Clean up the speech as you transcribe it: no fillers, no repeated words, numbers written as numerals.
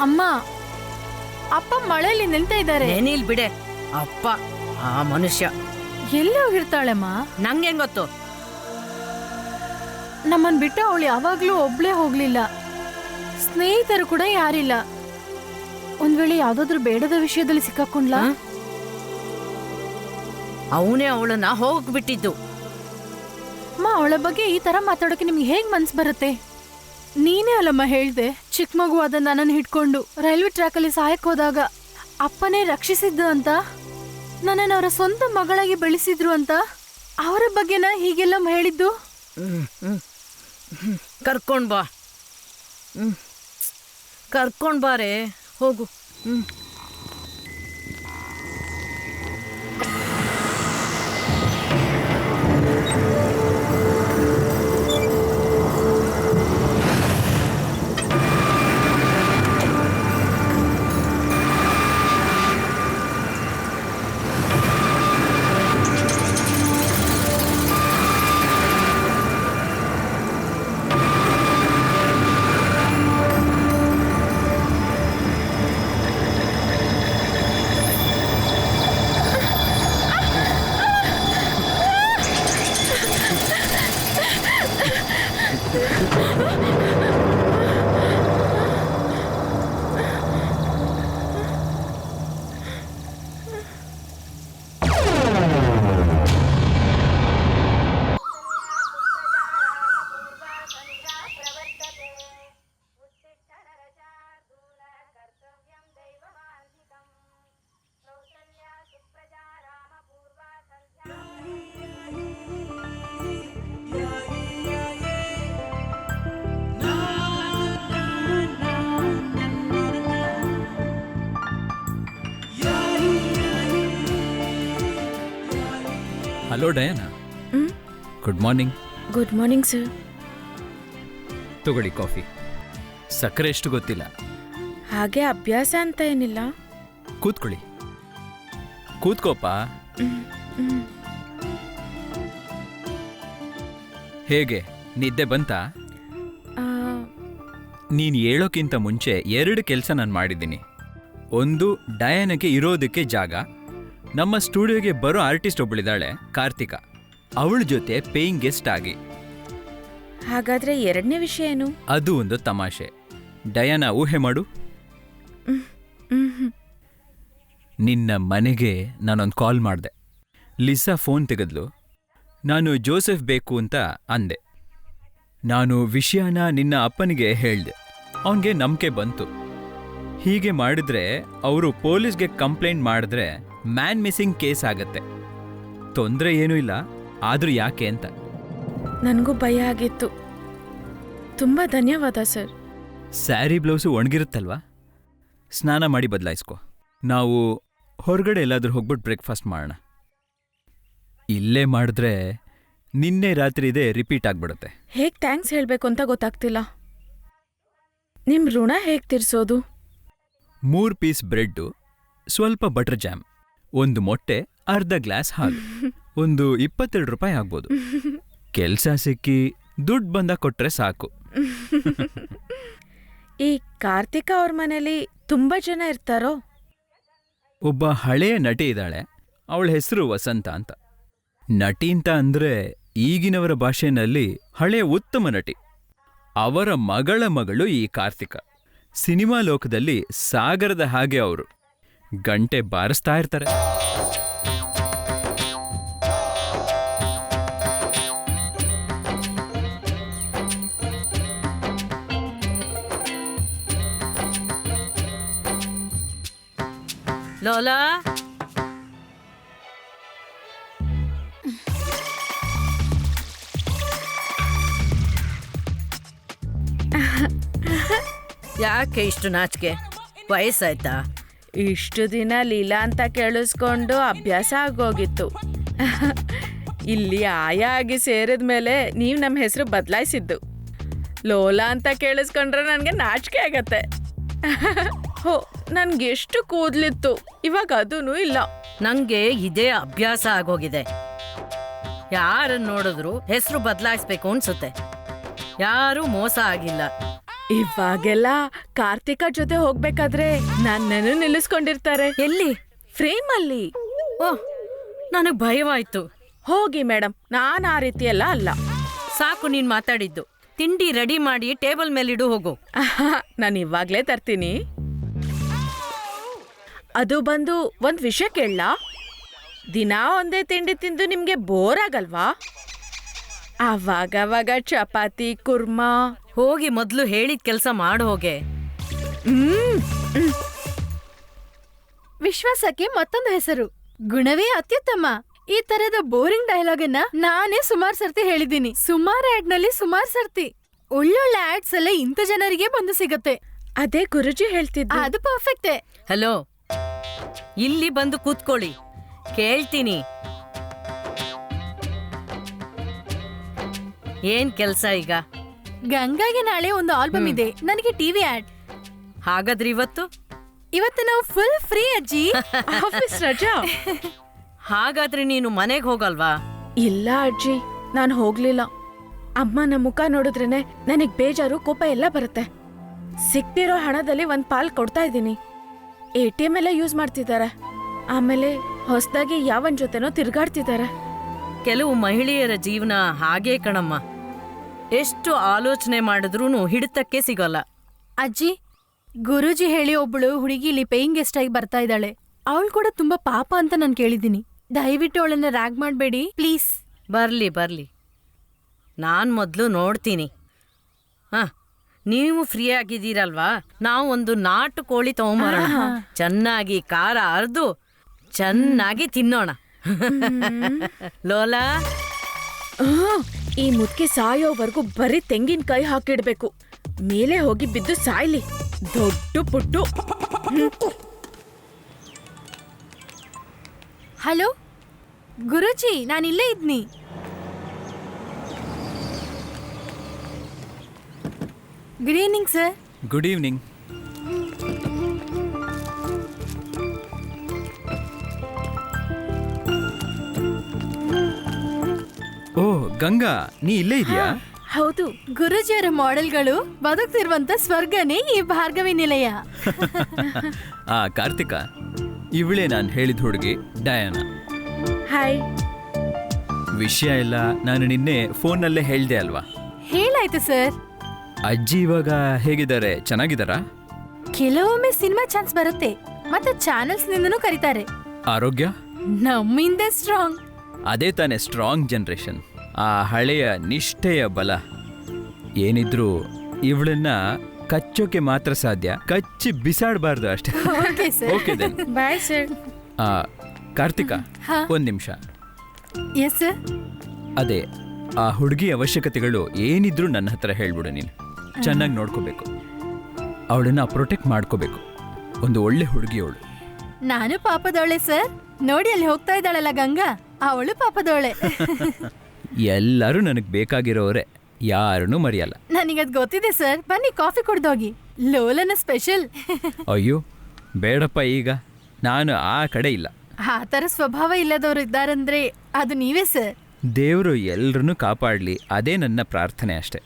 ಅಮ್ಮ, ಅಪ್ಪ ಮಳೆಯಲ್ಲಿ ನಿಂತ ಇದ್ದಾರೆ. ಏನಿಲ್ ಬಿಡೆ, ಅಪ್ಪ ಆ ಮನುಷ್ಯ ಎಲ್ಲಿ ಹೋಗಿರ್ತಾಳಮ್ಮ? ನಂಗೆ ಗೊತ್ತು. ನಮ್ಮನ್ ಬಿಟ್ಟು ಅವಳು ಯಾವಾಗ್ಲೂ ಒಬ್ಳೇ ಹೋಗ್ಲಿಲ್ಲ. ಸ್ನೇಹಿತರು ಕೂಡ ಯಾರಿಲ್ಲ. ಒಂದ್ ವೇಳೆ ಯಾವ್ದಾದ್ರು ಬೇಡದ ವಿಷಯದಲ್ಲಿ ಸಿಕ್ಕಾಕೊಂಡ್ಲ? ಅವನೇ ಅವಳನ್ನ ಹೋಗ್ಬಿಟ್ಟಿದ್ದು. ಅಮ್ಮ, ಅವಳ ಬಗ್ಗೆ ಈ ತರ ಮಾತಾಡೋಕೆ ನಿಮ್ಗೆ ಹೇಗ್ ಮನ್ಸ್ ಬರುತ್ತೆ? ನೀನೇ ಅಲ್ಲಮ್ಮ ಹೇಳ್ದೆ, ಚಿಕ್ಕ ಮಗುವಾದ ನನ್ನನ್ನು ಹಿಡ್ಕೊಂಡು ರೈಲ್ವೆ ಟ್ರ್ಯಾಕ್ ಅಲ್ಲಿ ಸಹಾಯಕ್ ಹೋದಾಗ ಅಪ್ಪನೇ ರಕ್ಷಿಸಿದ್ದು ಅಂತ, ನನ್ನನ್ನು ಅವರ ಸ್ವಂತ ಮಗಳಾಗಿ ಬೆಳೆಸಿದ್ರು ಅಂತ. ಅವರ ಬಗ್ಗೆನ ಹೀಗೆಲ್ಲ ಹೇಳಿದ್ದು? ಕರ್ಕೊಂಡ್ ಬಾ, ಕರ್ಕೊಂಡ್ ಬಾರೆ, ಹೋಗು. Hello Diana. Good morning. Good morning sir. ತಗೊಳ್ಳಿ ಕಾಫಿ. ಸಕ್ಕರೆ ಎಷ್ಟು ಗೊತ್ತಿಲ್ಲ. ಹಾಗೆ ಅಭ್ಯಾಸ ಅಂತ ಏನಿಲ್ಲ. ಕೂತ್ಕೊಳ್ಳಿ. ಕೂತ್ಕೋಪ. ಹೇಗೆ, ನಿದ್ದೆ ಬಂತಾ? ನೀನು ಹೇಳೋಕ್ಕಿಂತ ಮುಂಚೆ 2 ಕೆಲಸ ನಾನು ಮಾಡಿದ್ದೀನಿ. ಒಂದು, ಡಯಾನಾಗೆ ಇರೋದಕ್ಕೆ ಜಾಗ. ನಮ್ಮ ಸ್ಟುಡಿಯೋಗೆ ಬರೋ ಆರ್ಟಿಸ್ಟ್ ಒಬ್ಬಳಿದ್ದಾಳೆ, ಕಾರ್ತಿಕಾ. ಅವಳ ಜೊತೆ ಪೇಯಿಂಗ್ ಗೆಸ್ಟ್ ಆಗಿ. ಹಾಗಾದ್ರೆ 2ನೇ ವಿಷಯ ಏನು? ಅದು ಒಂದು ತಮಾಷೆ. ಡಯಾನಾ, ಊಹೆ ಮಾಡು. ನಿನ್ನ ಮನೆಗೆ ನಾನೊಂದು ಕಾಲ್ ಮಾಡಿದೆ. ಲಿಸಾ ಫೋನ್ ತೆಗೆದ್ಲು. ನಾನು ಜೋಸೆಫ್ ಬೇಕು ಅಂತ ಅಂದೆ. ನಾನು ವಿಷಯನ ನಿನ್ನ ಅಪ್ಪನಿಗೆ ಹೇಳ್ದೆ. ಅವನಿಗೆ ನಂಬಿಕೆ ಬಂತು. ಹೀಗೆ ಮಾಡಿದ್ರೆ ಅವರು ಪೊಲೀಸ್ಗೆ ಕಂಪ್ಲೇಂಟ್ ಮಾಡಿದ್ರೆ ಮ್ಯಾನ್ ಮಿಸ್ಸಿಂಗ್ ಕೇಸ್ ಆಗತ್ತೆ. ತೊಂದರೆ ಏನೂ ಇಲ್ಲ, ಆದ್ರೂ ಯಾಕೆ ಅಂತ. ನನಗೂ ಭಯ ಆಗಿತ್ತು. ತುಂಬಾ ಧನ್ಯವಾದ ಸರ್. ಸ್ಯಾರಿ ಬ್ಲೌಸು ಒಣಗಿರುತ್ತಲ್ವಾ, ಸ್ನಾನ ಮಾಡಿ ಬದಲಾಯಿಸ್ಕೊ. ನಾವು ಹೊರಗಡೆ ಎಲ್ಲಾದ್ರೂ ಹೋಗ್ಬಿಟ್ಟು ಬ್ರೇಕ್ಫಾಸ್ಟ್ ಮಾಡೋಣ. ಇಲ್ಲೇ ಮಾಡಿದ್ರೆ ನಿನ್ನೆ ರಾತ್ರಿ ಇದೆ ರಿಪೀಟ್ ಆಗ್ಬಿಡುತ್ತೆ. ಹೇಗ್ ಥ್ಯಾಂಕ್ಸ್ ಹೇಳ್ಬೇಕು ಅಂತ ಗೊತ್ತಾಗ್ತಿಲ್ಲ. ನಿಮ್ ಋಣ ಹೇಗ್ ತೀರ್ಸೋದು? 3 ಪೀಸ್ ಬ್ರೆಡ್ಡು, ಸ್ವಲ್ಪ ಬಟರ್ ಜಾಮ್, 1 ಮೊಟ್ಟೆ, ಅರ್ಧ ಗ್ಲಾಸ್ ಹಾಲು, ಒಂದು 22 ರೂಪಾಯಿ ಆಗ್ಬೋದು. ಕೆಲ್ಸ ಸಿಕ್ಕಿ ದುಡ್ಡು ಬಂದ ಕೊಟ್ರೆ ಸಾಕು. ಈ ಕಾರ್ತಿಕಾ ಅವ್ರ ಮನೇಲಿ ತುಂಬಾ ಜನ ಇರ್ತಾರೋ? ಒಬ್ಬ ಹಳೆಯ ನಟಿ ಇದ್ದಾಳೆ, ಅವಳ ಹೆಸರು ವಸಂತ ಅಂತ. ನಟಿ ಅಂತ ಅಂದ್ರೆ ಈಗಿನವರ ಭಾಷೆನಲ್ಲಿ ಹಳೆಯ ಉತ್ತಮ ನಟಿ. ಅವರ ಮಗಳ ಮಗಳು ಈ ಕಾರ್ತಿಕಾ. ಸಿನಿಮಾ ಲೋಕದಲ್ಲಿ ಸಾಗರದ ಹಾಗೆ ಅವರು ಗಂಟೆ ಬಾರಿಸ್ತಾ ಇರ್ತಾರೆ. ಲೋಲಾ, ಯಾಕೆ ಇಷ್ಟು ನಾಚಿಕೆ? ವಯಸ್ಸಾಯ್ತಾ? ಇಷ್ಟು ದಿನ ಲೀಲಾ ಅಂತ ಕೇಳಿಸ್ಕೊಂಡು ಅಭ್ಯಾಸ ಆಗೋಗಿತ್ತು. ಇಲ್ಲಿ ಆಯಾ ಆಗಿ ಸೇರಿದ ಮೇಲೆ ನೀವು ನಮ್ಮ ಹೆಸರು ಬದಲಾಯಿಸಿದ್ದು. ಲೋಲಾ ಅಂತ ಕೇಳಿಸ್ಕೊಂಡ್ರೆ ನನಗೆ ನಾಚಿಕೆ ಆಗತ್ತೆ. ಹೋ, ನನ್ಗೆ ಎಷ್ಟು ಕೂದ್ಲಿತ್ತು, ಇವಾಗ ಅದೂ ಇಲ್ಲ. ನಂಗೆ ಇದೇ ಅಭ್ಯಾಸ ಆಗೋಗಿದೆ. ಯಾರನ್ನ ನೋಡಿದ್ರು ಹೆಸರು ಬದಲಾಯಿಸ್ಬೇಕು ಅನ್ಸುತ್ತೆ. ಯಾರೂ ಮೋಸ ಆಗಿಲ್ಲ. ಇವಾಗೆಲ್ಲ ಕಾರ್ತಿಕ ಜೊತೆ ಹೋಗ್ಬೇಕಾದ್ರೆ ನನ್ನನ್ನು ನಿಲ್ಲಿಸ್ಕೊಂಡಿರ್ತಾರೆ. ಎಲ್ಲಿ? ಫ್ರೇಮ್ ಅಲ್ಲಿ. ಓಹ್, ನನಗೆ ಭಯವಾಯ್ತು. ಹೋಗಿ ಮೇಡಮ್, ನಾನ್ ಆ ರೀತಿ ಎಲ್ಲ ಅಲ್ಲ. ಸಾಕು ನೀನ್ ಮಾತಾಡಿದ್ದು. ತಿಂಡಿ ರೆಡಿ ಮಾಡಿ ಟೇಬಲ್ ಮೇಲಿಡು, ಹೋಗು. ನಾನು ಇವಾಗ್ಲೇ ತರ್ತೀನಿ. ಅದು ಬಂದು ಒಂದ್ ವಿಷಯ ಕೇಳಲಾ? ದಿನಾ ಒಂದೇ ತಿಂಡಿ ತಿಂದು ನಿಮ್ಗೆ ಬೋರ್ ಆಗಲ್ವಾ? ಅವಾಗವಾಗ ಚಪಾತಿ ಕುರ್ಮಾ. ಹೋಗಿ ಮೊದ್ಲು ಹೇಳಿದ ಕೆಲಸ ಮಾಡು ಹೋಗೆ. ವಿಶ್ವಾಸಕ್ಕೆ ಮತ್ತೊಂದು ಹೆಸರು ಗುಣವೇ ಅತ್ಯುತ್ತಮ. ಈ ತರದ ಬೋರಿಂಗ್ ಡೈಲಾಗ್ ಅನ್ನ ನಾನೇ ಸುಮಾರು ಸರ್ತಿ ಹೇಳಿದ್ದೀನಿ. ಸುಮಾರು ಆಡ್ ನಲ್ಲಿ ಸುಮಾರು ಸರ್ತಿ. ಒಳ್ಳೊಳ್ಳೆ ಆಡ್ಸ್ ಎಲ್ಲ ಇಂಥ ಜನರಿಗೆ ಬಂದು ಸಿಗತ್ತೆ. ಅದೇ ಗುರುಜಿ ಹೇಳ್ತಿದ್ದು. ಅದು ಪರ್ಫೆಕ್ಟೇ. ಹಲೋ, ಇಲ್ಲಿ ಬಂದು ಕೂತ್ಕೊಳ್ಳಿ, ಕೇಳ್ತೀನಿ. ಏನ್ ಕೆಲ್ಸ ಈಗ? ಗಂಗಾಗೆ ನಾಳೆ ಒಂದು ಆಲ್ಬಮ್ ಇದೆ, ನನಗೆ ಟಿವಿ ಆಡ್. ಹಾಗಾದ್ರೆ ಇವತ್ತು ನಾವು ಫುಲ್ ಫ್ರೀ ಅಜ್ಜಿ. ಆಫೀಸ್ ರಜಾ. ಹಾಗಾದ್ರೆ ನೀನು ಮನೆಗೆ ಹೋಗಲ್ವಾ? ಇಲ್ಲ ಅಜ್ಜಿ, ನಾನು ಹೋಗ್ಲಿಲ್ಲ. ಅಮ್ಮನ ಮುಖ ನೋಡಿದ್ರೇನೆ ನನಗ್ ಬೇಜಾರು, ಕೋಪ ಎಲ್ಲ ಬರುತ್ತೆ. ಸಿಕ್ತಿರೋ ಹಣದಲ್ಲಿ ಒಂದ್ ಪಾಲ್ ಕೊಡ್ತಾ ಇದ್ದೀನಿ. ATM ಎಲ್ಲ ಯೂಸ್ ಮಾಡ್ತಿದ್ದಾರೆ. ಆಮೇಲೆ ಹೊಸದಾಗಿ ಯಾವನ್ ಜೊತೆನೋ ತಿರ್ಗಾಡ್ತಿದ್ದಾರೆ. ಕೆಲವು ಮಹಿಳೆಯರ ಜೀವನ ಹಾಗೇ ಕಣಮ್ಮ. ಎಷ್ಟು ಆಲೋಚನೆ ಮಾಡಿದ್ರೂ ಹಿಡಿತಕ್ಕೆ ಸಿಗಲ್ಲ. ಅಜ್ಜಿ, ಗುರೂಜಿ ಹೇಳಿ ಒಬ್ಳು ಹುಡುಗಿ ಇಲ್ಲಿ ಪೇಯಿಂಗ್ ಗೆಸ್ಟ್ ಆಗಿ ಬರ್ತಾ ಇದ್ದಾಳೆ. ಅವಳು ಕೂಡ ತುಂಬಾ ಪಾಪ ಅಂತ ನಾನು ಕೇಳಿದ್ದೀನಿ. ದಯವಿಟ್ಟು ಅವಳನ್ನ ರ್ಯಾಗ್ ಮಾಡಬೇಡಿ ಪ್ಲೀಸ್. ಬರ್ಲಿ ಬರ್ಲಿ, ನಾನ್ ಮೊದ್ಲು ನೋಡ್ತೀನಿ. ನೀವು ಫ್ರೀ ಆಗಿದ್ದೀರಲ್ವಾ, ನಾವು ಒಂದು ನಾಟು ಕೋಳಿ ತಗೊಂಬರೋಣ. ಚೆನ್ನಾಗಿ ಖಾರ ಅರ್ದು ಚೆನ್ನಾಗಿ ತಿನ್ನೋಣ. ಲೋಲಾ, ಈ ಮುದ್ಕೆ ಸಾಯೋವರೆಗೂ ಬರೀ ತೆಂಗಿನಕಾಯಿ ಹಾಕಿಡ್ಬೇಕು. ಮೇಲೆ ಹೋಗಿ ಬಿದ್ದು ಸಾಯ್ಲಿ, ದೊಡ್ಡ ಪುಟ್ಟು. ಹಲೋ ಗುರೂಜಿ, ನಾನಿಲ್ಲೇ ಇದ್ನಿ. Good evening sir. Good evening. ಓ ಗಂಗಾ, ನೀ ಇಲ್ಲೇ ಇದೆಯಾ? ಹೌದು, ಗುರೂಜಿಯವರ ಮಾಡೆಲ್ಗಳು ಬದುಕ್ತಿರುವಂತ ಸ್ವರ್ಗನೇ ಈ ಭಾರ್ಗವಿ ನಿಲಯ. ಕಾರ್ತಿಕ, ಇವಳೇ ನಾನು ಹೇಳಿದ ಹುಡುಗಿ ಡಯಾನಾ. ಹಾಯ್. ವಿಷಯ ಎಲ್ಲ ನಾನು ನಿನ್ನೆ ಫೋನ್ನಲ್ಲೇ ಹೇಳ್ದೆ ಅಲ್ವಾ? ಹೇಳಾಯ್ತು ಸರ್. ಅಜ್ಜಿ ಇವಾಗ ಹೇಗಿದ್ದಾರೆ? ಚೆನ್ನಾಗಿದ್ದಾರಾ? ಕೆಲವೊಮ್ಮೆ ಸಿನಿಮಾ ಚಾನ್ಸ್ ಬರುತ್ತೆ, ಮತ್ತೆ ಚಾನೆಲ್ಸ್ ನಿಂದನೂ ಕರೀತಾರೆ. ಆರೋಗ್ಯ ನಮ್ಮಿಂದ ಸ್ಟ್ರಾಂಗ್. ಅದೇ ತಾನೇ ಸ್ಟ್ರಾಂಗ್ ಜನರೇಷನ್. ಆ ಹಳೆಯ ನಿಷ್ಠೆಯ ಬಲ. ಏನಿದ್ರು ಇವಳನ್ನ ಕಚ್ಚೋಕೆ ಮಾತ್ರ ಸಾಧ್ಯ, ಕಚ್ಚಿ ಬಿಸಾಡಬಾರ್ದು ಅಷ್ಟೇ. Okay sir. Okay then. Bye sir. Karthika, ಹಾ. ಒಂದ್ ನಿಮಿಷ. Yes sir. ಅದೇ ಆ ಹುಡುಗಿ ಅವಶ್ಯಕತೆಗಳು ಏನಿದ್ರು ನನ್ನ ಹತ್ರ ಹೇಳ್ಬಿಡು. ನೀನು ಚೆನ್ನಾಗಿ ನೋಡ್ಕೋಬೇಕು, ಅವಳನ್ನ ಪ್ರೊಟೆಕ್ಟ್ ಮಾಡ್ಕೋಬೇಕು. ಒಂದು ಒಳ್ಳೆ ಹುಡುಗಿ ಅವಳು. ನಾನು ಪಾಪದವಳೆ ಸರ್. ನೋಡಿ ಅಲ್ಲಿ ಹೋಗ್ತಾ ಇದ್ದಾಳಲ್ಲ ಗಂಗಾ, ಅವಳು ಪಾಪದವಳೆ. ಎಲ್ಲರೂ ನನಗೆ ಬೇಕಾಗಿರೋರೆ, ಯಾರನ್ನೂ ಮರೆಯಲ್ಲ. ನನಗದ್ ಗೊತ್ತಿದೆ ಸರ್. ಬನ್ನಿ ಕಾಫಿ ಕುಡ್ದೋಗಿ. ಲೋಲನ ಸ್ಪೆಷಲ್. ಅಯ್ಯೋ ಬೇಡಪ್ಪ, ಈಗ ನಾನು ಆ ಕಡೆ ಇಲ್ಲ. ಆ ಥರ ಸ್ವಭಾವ ಇಲ್ಲದವರು ಇದ್ದಾರಂದ್ರೆ ಅದು ನೀವೇ ಸರ್. ದೇವರು ಎಲ್ಲರನ್ನೂ ಕಾಪಾಡಲಿ, ಅದೇ ನನ್ನ ಪ್ರಾರ್ಥನೆ ಅಷ್ಟೆ.